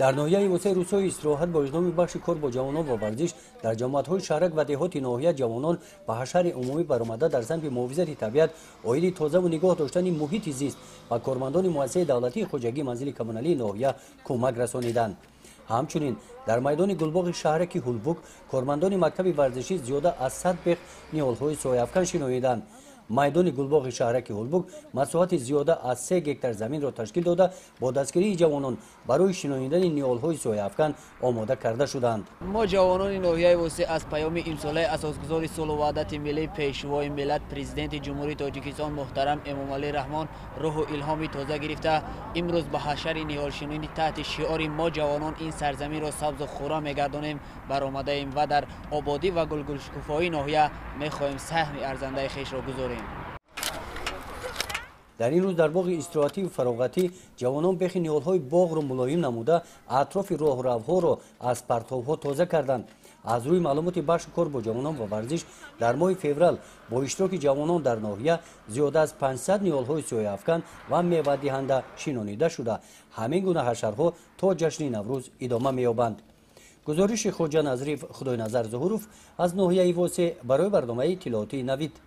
در ناحیه واسه روزهای استراحت با اقدام بخش کار با جوانان و ورزش در جماعت‌های شهرک و دهات ناحیه جوانان به حشر عمومی برآمده در سمت محافظت طبیعت، آیین تازه و نگاه داشتن محیط زیست و کارمندان مؤسسه دولتی خواجگی منزل کمونالی ناحیه کمک رسانیدند. همچنین در میدان گلباغ شهرک هولبوک کارمندان مکتب ورزشی زیاده از 100 بیخ نیال‌های سایه‌افکن شنیدند. میدان گلباغ شهرک هولبوک مساحت زیاده از 3 گکتار زمین را تشکیل داده با دستگیری جوانان برای شنیدن نیال‌های سایه‌افکن آماده کرده شدند. ما جوانان ناحیه وسیع از پیام امساله اساسگزار صلح و وحدت ملی پیشوای ملت پرزیدنت جمهوری تاجیکستان محترم امامعلی رحمان روح و الهامی تازه گرفته امروز به حشر نیالشینی تحت شعار ما جوانان این سرزمین را سبز و خورم میگردانیم برآمده ایم و در آبادی و گلگشکوفایی ناحیه میخواهیم سهم ارزنده خویش را گذاریم. در این روز در باغ استراحتی و فراغتی جوانان بیخ نیال‌های باغ را ملایم نموده اطراف راه و روها را از پرتاب‌ها تازه کردند. از روی معلومات بخش کار با جوانان و ورزش در ماه فوریه با اشتراک جوانان در ناحیه زیاده از 500 نیال‌های سایه‌افکن و میوه دهنده شنانیده شده. همین گونه حشرها تا جشن نوروز ادامه می‌یابند. گزارش خواجه نظریف خدای نظر ظهوروف از ناحیه واسع برای برنامه اطلاعاتی نوید.